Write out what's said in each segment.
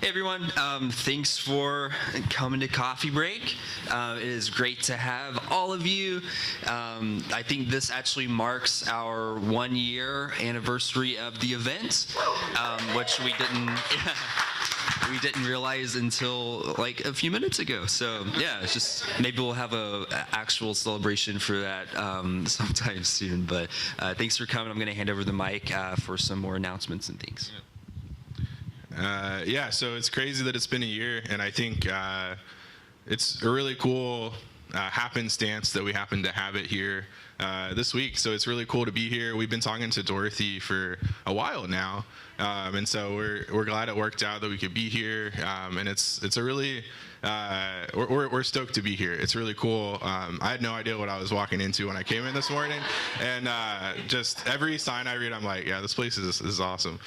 Hey everyone, thanks for coming to Coffee Break. It is great to have all of you. I think this actually marks our 1-year anniversary of the event, which we didn't realize until like a few minutes ago. So yeah, it's just maybe we'll have a actual celebration for that sometime soon. But thanks for coming. I'm going to hand over the mic for some more announcements and things. Yeah, so it's crazy that it's been a year, and I think it's a really cool happenstance that we happen to have it here this week. So it's really cool to be here. We've been talking to Dorothy for a while now, and so we're glad it worked out that we could be here. And it's a really we're stoked to be here. It's really cool. I had no idea what I was walking into when I came in this morning, and just every sign I read, I'm like, yeah, this place is awesome.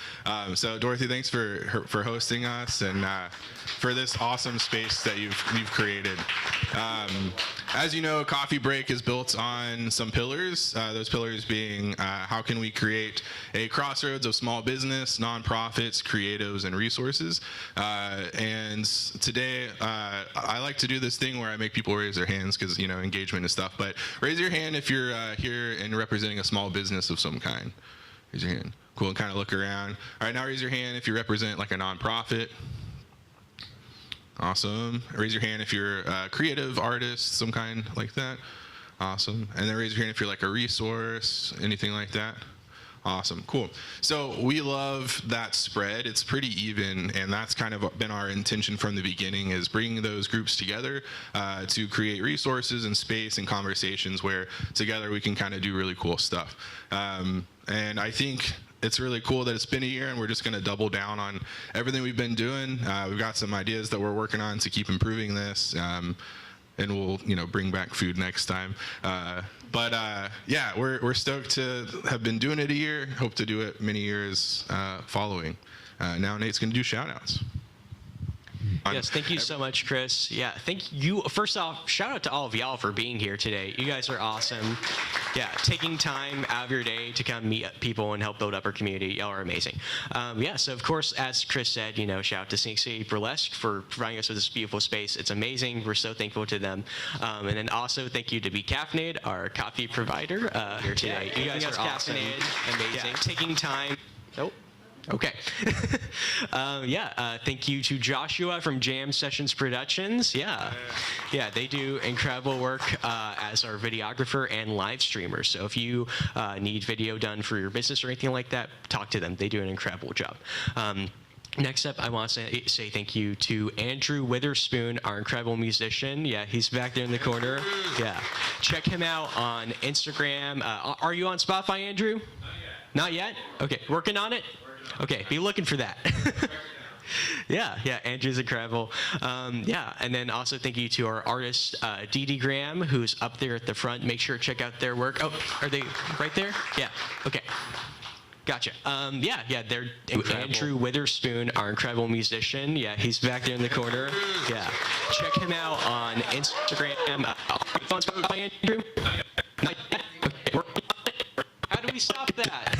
So Dorothy, thanks for hosting us and for this awesome space that you've created. As you know, Coffee Break is built on some pillars. Those pillars being how can we create a crossroads of small business, nonprofits, creatives, and resources. And today, I like to do this thing where I make people raise their hands because, you know, engagement and stuff. But raise your hand if you're here and representing a small business of some kind. Raise your hand. Cool, and kind of look around. All right, now raise your hand if you represent like a nonprofit. Awesome. Raise your hand if you're a creative artist, some kind like that. Awesome. And then raise your hand if you're like a resource, anything like that. Awesome. Cool. So we love that spread. It's pretty even, and that's kind of been our intention from the beginning, is bringing those groups together to create resources and space and conversations where together we can kind of do really cool stuff. And I think it's really cool that it's been a year and we're just going to double down on everything we've been doing. We've got some ideas that we're working on to keep improving this. And we'll, you know, bring back food next time. But yeah, we're stoked to have been doing it a year. Hope to do it many years following. Now Nate's going to do shout outs. Yes, thank you so much, Chris. Yeah, thank you. First off, shout out to all of y'all for being here today. You guys are awesome. Yeah, taking time out of your day to come meet people and help build up our community. Y'all are amazing. Yeah, so of course, as Chris said, you know, shout out to Snake City Burlesque for providing us with this beautiful space. It's amazing. We're so thankful to them. And then also thank you to Caffeinated, our coffee provider here today. Yeah, you guys are awesome. Amazing. Yeah, taking time. Nope. Okay. Thank you to Joshua from Jam Sessions Productions. Yeah, they do incredible work as our videographer and live streamer. So if you need video done for your business or anything like that, talk to them. They do an incredible job. Next up, I want to say thank you to Andrew Witherspoon, our incredible musician. Yeah, he's back there in the corner. Yeah, check him out on Instagram. Are you on Spotify, Andrew? Not yet. Okay, working on it? Okay, be looking for that. Yeah, Andrew's incredible. And then also thank you to our artist, Dee Dee Graham, who's up there at the front. Make sure to check out their work. Oh, are they right there? Yeah, okay. Gotcha. They're incredible. Andrew Witherspoon, our incredible musician. Yeah, he's back there in the corner. Yeah, check him out on Instagram. On Spotify, Andrew? Not yet? Okay, working on it. How do we stop that?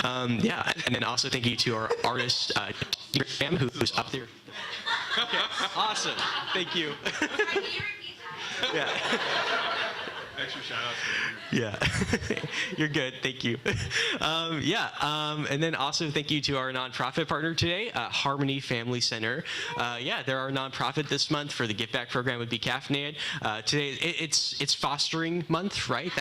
And then also thank you to our artist, Graham, who's up there. Okay, awesome. Thank you. Yeah. Extra shout outs. Yeah, you're good. Thank you. And then also thank you to our nonprofit partner today, Harmony Family Center. They're our nonprofit this month for the Give Back program with Caffeinated. Today it's Fostering Month, right?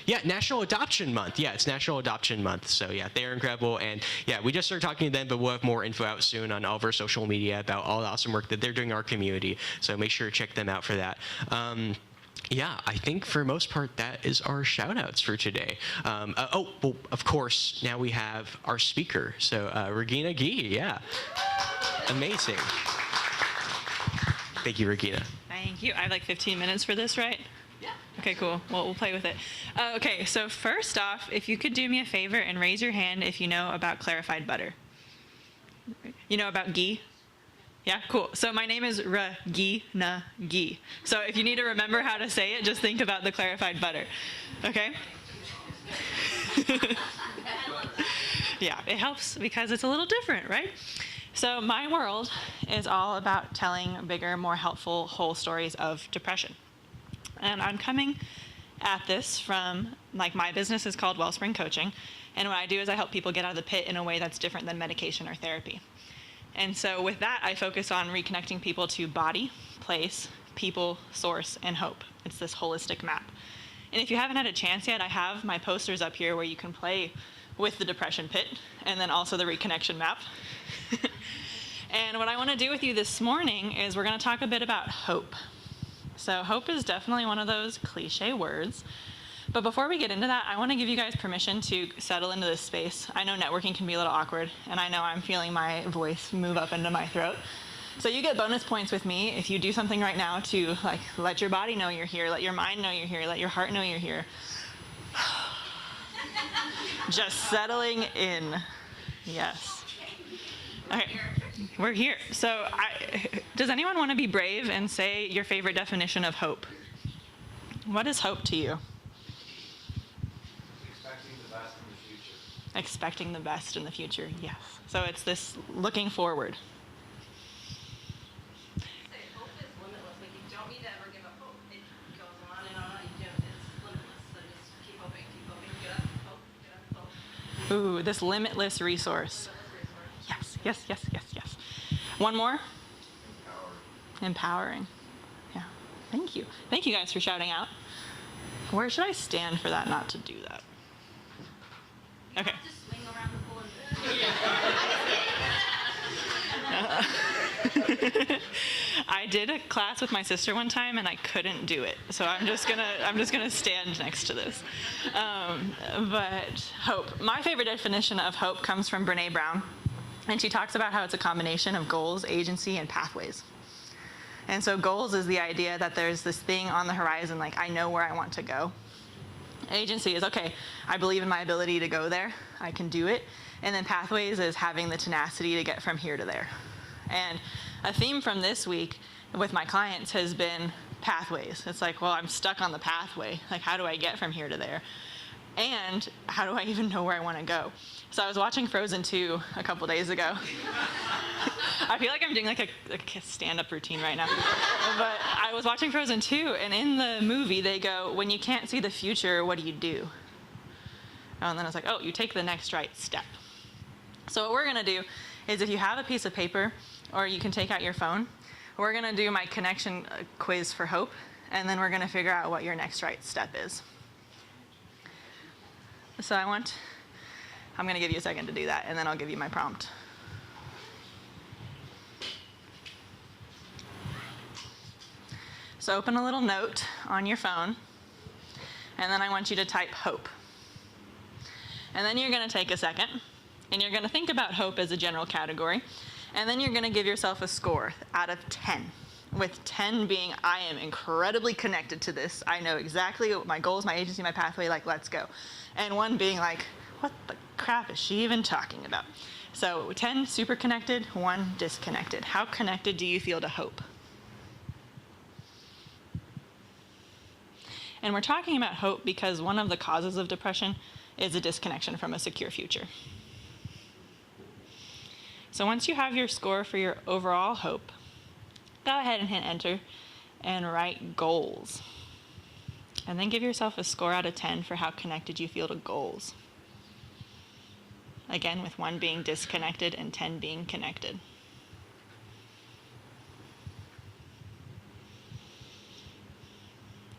Yeah, National Adoption Month. Yeah, it's National Adoption Month. So yeah, they're incredible. And yeah, we just started talking to them, but we'll have more info out soon on all of our social media about all the awesome work that they're doing in our community. So make sure to check them out for that. I think for most part, that is our shout outs for today. Of course, now we have our speaker. So Regina Gee, yeah. Amazing. Thank you, Regina. Thank you. I have like 15 minutes for this, right? Yeah. Okay, cool. Well, we'll play with it. Okay, so first off, if you could do me a favor and raise your hand if you know about clarified butter. You know about ghee? Yeah, cool. So my name is Regina Gee. So if you need to remember how to say it, just think about the clarified butter. Okay? Yeah, it helps because it's a little different, right? So my world is all about telling bigger, more helpful, whole stories of depression. And I'm coming at this from, like, my business is called Wellspring Coaching. And what I do is I help people get out of the pit in a way that's different than medication or therapy. And so with that, I focus on reconnecting people to body, place, people, source, and hope. It's this holistic map. And if you haven't had a chance yet, I have my posters up here where you can play with the depression pit and then also the reconnection map. And what I want to do with you this morning is we're going to talk a bit about hope. So hope is definitely one of those cliche words. But before we get into that, I want to give you guys permission to settle into this space. I know networking can be a little awkward, and I know I'm feeling my voice move up into my throat. So you get bonus points with me if you do something right now to, like, let your body know you're here, let your mind know you're here, let your heart know you're here. Just settling in. Yes. Okay, we're here. So does anyone want to be brave and say your favorite definition of hope? What is hope to you? Expecting the best in the future, yes. So it's this looking forward. Hope is limitless. Like, you don't need to ever give up hope. It goes on and on. It's limitless. So just keep hoping, get up, hope, get up, hope. Ooh, this limitless resource. Yes. One more? Empowering. Yeah. Thank you. Thank you guys for shouting out. Where should I stand for that not to do that? Okay. Just swing around the pool and I did a class with my sister one time and I couldn't do it, so I'm just gonna stand next to this. But hope. My favorite definition of hope comes from Brene Brown, and she talks about how it's a combination of goals, agency, and pathways. And so goals is the idea that there's this thing on the horizon, like I know where I want to go. Agency is, okay, I believe in my ability to go there, I can do it. And then pathways is having the tenacity to get from here to there. And a theme from this week with my clients has been pathways. It's like, well, I'm stuck on the pathway. Like, how do I get from here to there? And how do I even know where I want to go? So I was watching Frozen 2 a couple days ago. I feel like I'm doing like a stand-up routine right now. But I was watching Frozen 2, and in the movie they go, when you can't see the future, what do you do? And then I was like, oh, you take the next right step. So what we're going to do is, if you have a piece of paper, or you can take out your phone, we're going to do my connection quiz for hope, and then we're going to figure out what your next right step is. So I'm going to give you a second to do that, and then I'll give you my prompt. So open a little note on your phone, and then I want you to type hope. And then you're going to take a second, and you're going to think about hope as a general category, and then you're going to give yourself a score out of 10, with 10 being, I am incredibly connected to this. I know exactly what my goals, my agency, my pathway, like, let's go. And 1 being like, what the crap is she even talking about? So 10 super connected, 1 disconnected. How connected do you feel to hope? And we're talking about hope because one of the causes of depression is a disconnection from a secure future. So once you have your score for your overall hope, go ahead and hit enter and write goals. And then give yourself a score out of 10 for how connected you feel to goals. Again, with 1 being disconnected and 10 being connected.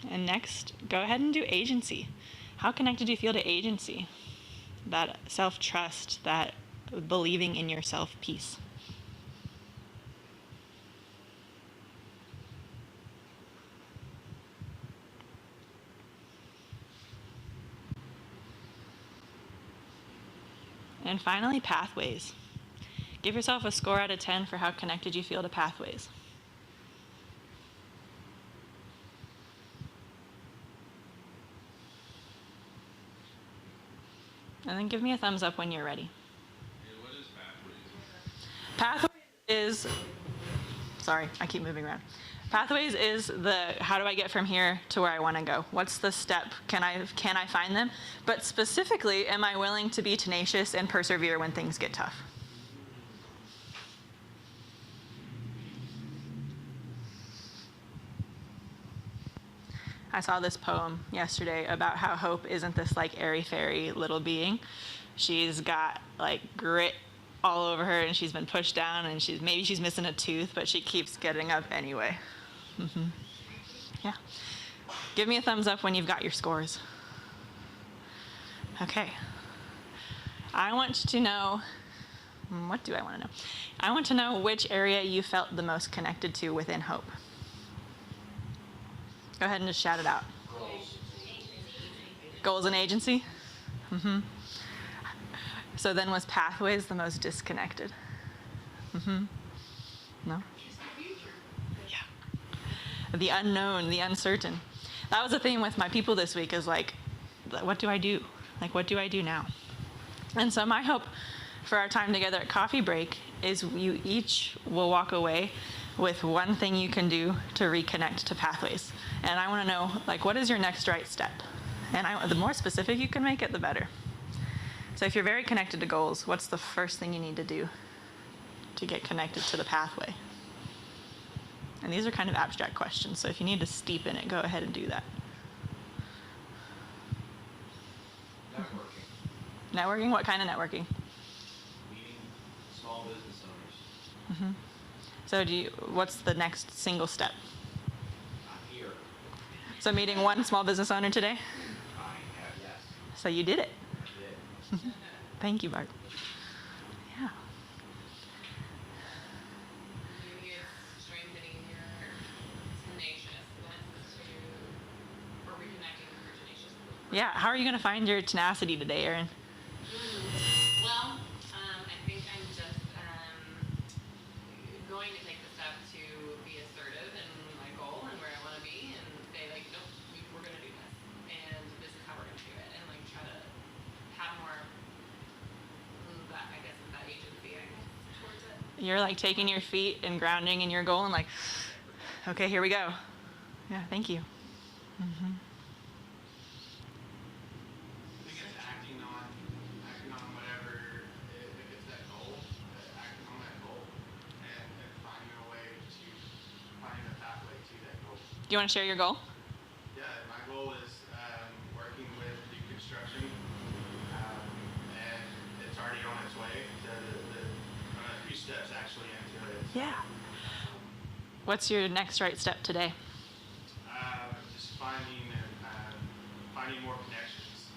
And next, go ahead and do agency. How connected do you feel to agency? That self-trust, that believing in yourself piece. And finally, pathways. Give yourself a score out of 10 for how connected you feel to pathways. And then give me a thumbs up when you're ready. Yeah, what is pathways? Pathways is, sorry, I keep moving around. Pathways is the how do I get from here to where I want to go? What's the step? Can I find them? But specifically, am I willing to be tenacious and persevere when things get tough? I saw this poem yesterday about how Hope isn't this like airy-fairy little being. She's got like grit all over her, and she's been pushed down, and maybe she's missing a tooth, but she keeps getting up anyway. Yeah. Give me a thumbs up when you've got your scores. Okay. I want to know, what do I want to know? I want to know which area you felt the most connected to within Hope. Go ahead and just shout it out. Goals and agency? Mm-hmm. So then was Pathways the most disconnected? Mm-hmm. No? Yeah. The unknown, the uncertain. That was the theme with my people this week is like, what do I do? Like, what do I do now? And so my hope for our time together at Coffee Break is you each will walk away with one thing you can do to reconnect to Pathways. And I want to know, like, what is your next right step? And the more specific you can make it, the better. So if you're very connected to goals, what's the first thing you need to do to get connected to the pathway? And these are kind of abstract questions, so if you need to steep in it, go ahead and do that. Networking? What kind of networking? Meeting small business owners. Mm-hmm. So what's the next single step? I'm here. So meeting one small business owner today? I have, yes. So you did it. I did. Thank you, Bart. Yeah. Maybe it's strengthening your tenaciousness or reconnecting with your tenaciousness. Yeah. How are you going to find your tenacity today, Erin? Well, I think I'm just going to take the step to be assertive in my goal and where I want to be and say, like, nope, we're going to do this. And this is how we're going to do it. And, like, try to have more, I guess, that agency, I guess, towards it. You're like taking your feet and grounding in your goal and like, okay, here we go. Yeah, thank you. Mm-hmm. I think it's acting on whatever, if it's that goal, acting on that goal, and finding a way to, finding a pathway to that goal. Do you want to share your goal? Yeah, my goal is working with new construction, and it's already on its way. I'm a few steps actually into it. Yeah. What's your next right step today? Just finding more connections.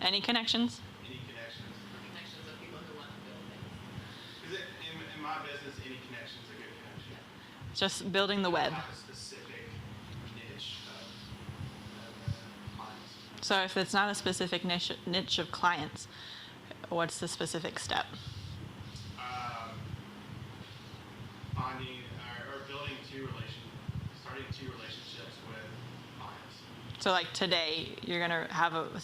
Any connections? Any connections. Connections of people who want to build things. Because in my business, any connection is a good connection. Just building the web. Have a specific niche of clients. So if it's not a specific niche of clients, what's the specific step? Finding or building starting two relationships with clients. So like today, you're going to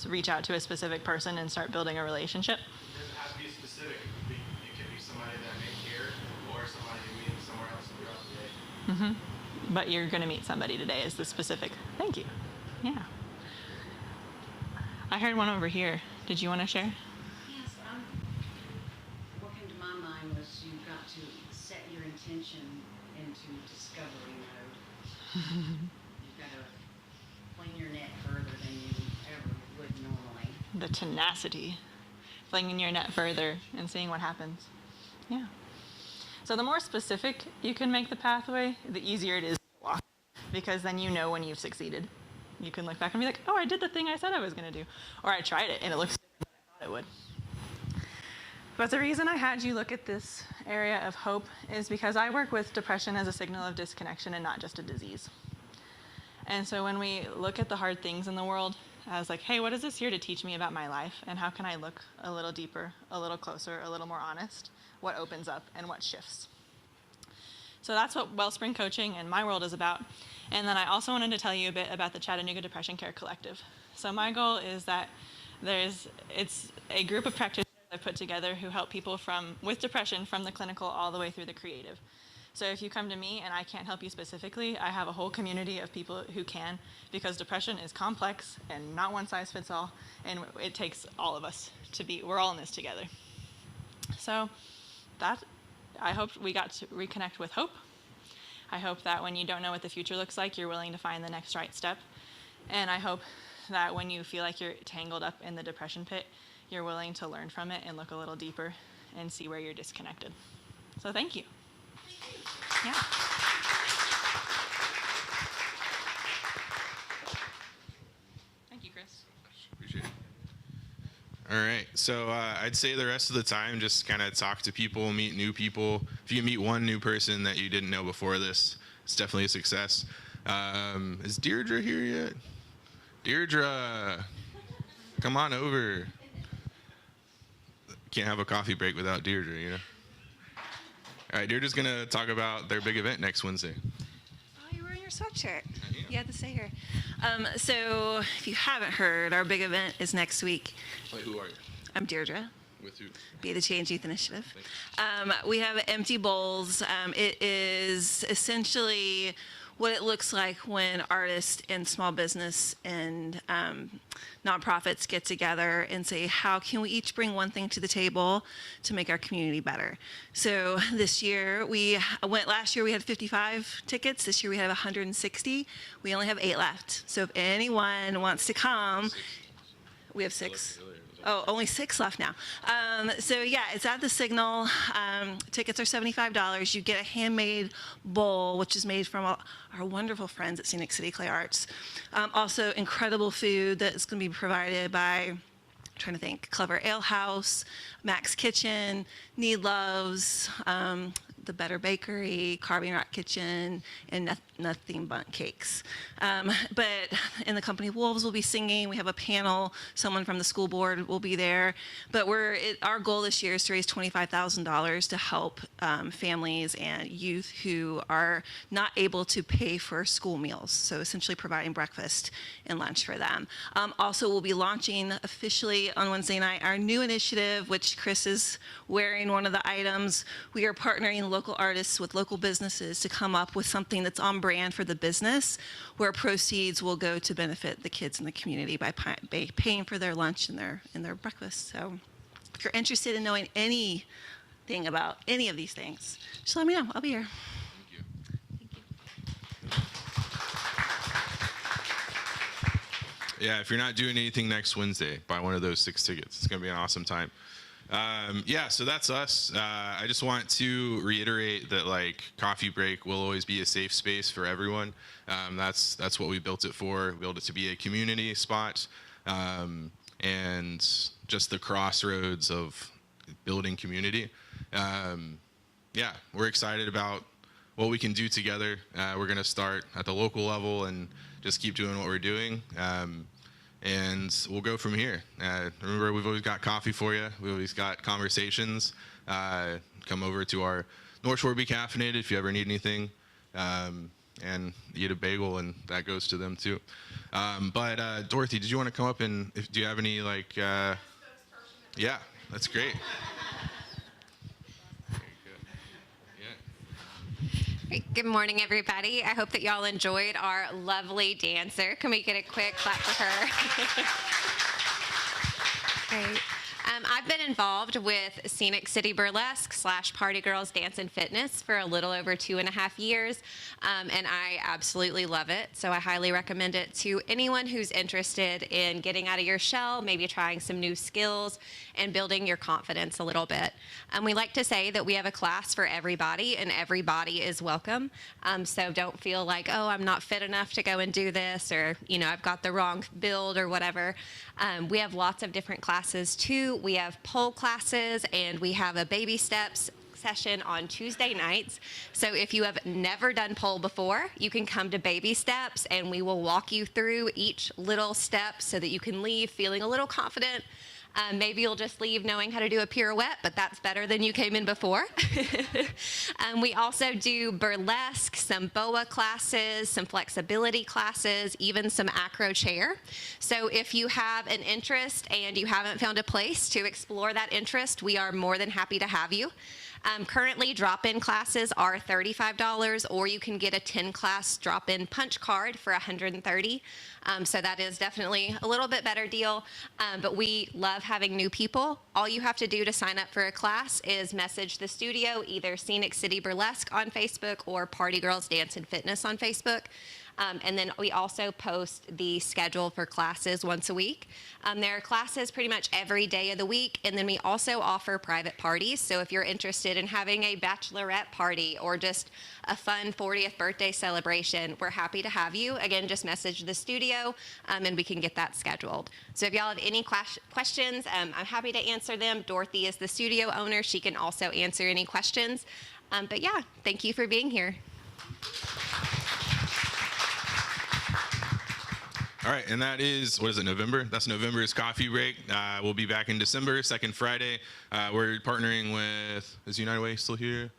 reach out to a specific person and start building a relationship? It doesn't have to be specific. It could be somebody that I meet here or somebody you meet somewhere else throughout the day. Mm-hmm. But you're going to meet somebody today is the specific. Thank you. Yeah. I heard one over here. Did you want to share? Yes, what came to my mind was you've got to set your intention into discovery mode. You've got to fling your net further than you ever would normally. The tenacity. Flinging your net further and seeing what happens. Yeah. So the more specific you can make the pathway, the easier it is to walk. Because then you know when you've succeeded. You can look back and be like, oh, I did the thing I said I was going to do. Or I tried it and it looks different than I thought it would. But the reason I had you look at this area of hope is because I work with depression as a signal of disconnection and not just a disease. And so when we look at the hard things in the world, I was like, hey, what is this here to teach me about my life? And how can I look a little deeper, a little closer, a little more honest? What opens up and what shifts? So that's what Wellspring Coaching and my world is about. And then I also wanted to tell you a bit about the Chattanooga Depression Care Collective. So my goal is that it's a group of practitioners I've put together who help people with depression from the clinical all the way through the creative. So if you come to me and I can't help you specifically, I have a whole community of people who can, because depression is complex and not one size fits all, and it takes all of us we're all in this together. So I hope we got to reconnect with hope. I hope that when you don't know what the future looks like, you're willing to find the next right step. And I hope that when you feel like you're tangled up in the depression pit, you're willing to learn from it and look a little deeper and see where you're disconnected. So thank you. Yeah. Thank you, Chris. Appreciate it. All right, so I'd say the rest of the time, just kind of talk to people, meet new people. If you meet one new person that you didn't know before this, it's definitely a success. Is Deirdre here yet? Deirdre, come on over. Can't have a coffee break without Deirdre, you know? All right, Deirdre's going to talk about their big event next Wednesday. Oh, you're wearing your sweatshirt. Yeah. You had to stay here. So if you haven't heard, our big event is next week. Wait, who are you? I'm Deirdre. With who? Be the Change Youth Initiative. We have empty bowls. It is essentially what it looks like when artists and small business and nonprofits get together and say, how can we each bring one thing to the table to make our community better? So this year, last year we had 55 tickets. This year we have 160. We only have 8 left. So if anyone wants to come, we have 6. Oh, only 6 left now. So yeah, it's at the Signal. Tickets are $75. You get a handmade bowl, which is made from our wonderful friends at Scenic City Clay Arts. Also, incredible food that's going to be provided by, I'm trying to think, Clever Ale House, Mac's Kitchen, Need Loves, the Better Bakery, Carving Rock Kitchen, and Nothing But Cakes. But in the company, Wolves will be singing. We have a panel. Someone from the school board will be there. But our goal this year is to raise $25,000 to help families and youth who are not able to pay for school meals. So essentially providing breakfast and lunch for them. Also, we'll be launching officially on Wednesday night our new initiative, which Chris is wearing one of the items. We are partnering local artists with local businesses to come up with something that's on brand for the business, where proceeds will go to benefit the kids in the community by paying for their lunch and their breakfast. So if you're interested in knowing anything about any of these things, just let me know. I'll be here. Yeah, if you're not doing anything next Wednesday, buy one of those 6 tickets. It's going to be an awesome time. Yeah, so that's us. I just want to reiterate that Coffee Break will always be a safe space for everyone. That's what we built it for. We built it to be a community spot, and just the crossroads of building community. Yeah, we're excited about what we can do together. We're going to start at the local level and just keep doing what we're doing. And we'll go from here. Remember, we've always got coffee for you. We've always got conversations. Come over to our North Shore Be Caffeinated if you ever need anything. And eat a bagel, and that goes to them too. But Dorothy, did you want to come up and do you have any Yeah, that's great. Good morning, everybody. I hope that y'all enjoyed our lovely dancer. Can we get a quick clap for her? Great. I've been involved with Scenic City Burlesque / Party Girls Dance and Fitness for a little over 2.5 years, and I absolutely love it. So I highly recommend it to anyone who's interested in getting out of your shell, maybe trying some new skills, and building your confidence a little bit. We like to say that we have a class for everybody, and everybody is welcome. So don't feel like, oh, I'm not fit enough to go and do this, or I've got the wrong build or whatever. We have lots of different classes too. We have pole classes, and we have a baby steps session on Tuesday nights. So if you have never done pole before, you can come to baby steps, and we will walk you through each little step so that you can leave feeling a little confident. Maybe you'll just leave knowing how to do a pirouette, but that's better than you came in before. We also do burlesque, some boa classes, some flexibility classes, even some acro chair. So if you have an interest and you haven't found a place to explore that interest, we are more than happy to have you. Currently, drop-in classes are $35, or you can get a 10-class drop-in punch card for $130. So that is definitely a little bit better deal. But we love having new people. All you have to do to sign up for a class is message the studio, either Scenic City Burlesque on Facebook or Party Girls Dance and Fitness on Facebook. And then we also post the schedule for classes once a week. There are classes pretty much every day of the week. And then we also offer private parties. So if you're interested in having a bachelorette party or just a fun 40th birthday celebration, we're happy to have you. Again, just message the studio and we can get that scheduled. So if y'all have any questions, I'm happy to answer them. Dorothy is the studio owner. She can also answer any questions. But yeah, thank you for being here. All right, and that is, what is it, November? That's November's Coffee Break. We'll be back in December, second Friday. We're partnering with, is United Way still here?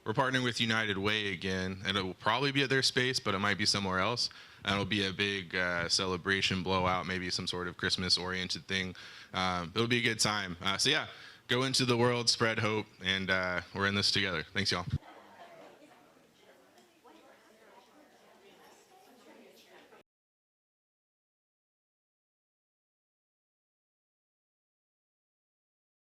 We're partnering with United Way again, and it will probably be at their space, but it might be somewhere else. And it'll be a big celebration blowout, maybe some sort of Christmas-oriented thing. It'll be a good time. So yeah, go into the world, spread hope, and we're in this together. Thanks, y'all.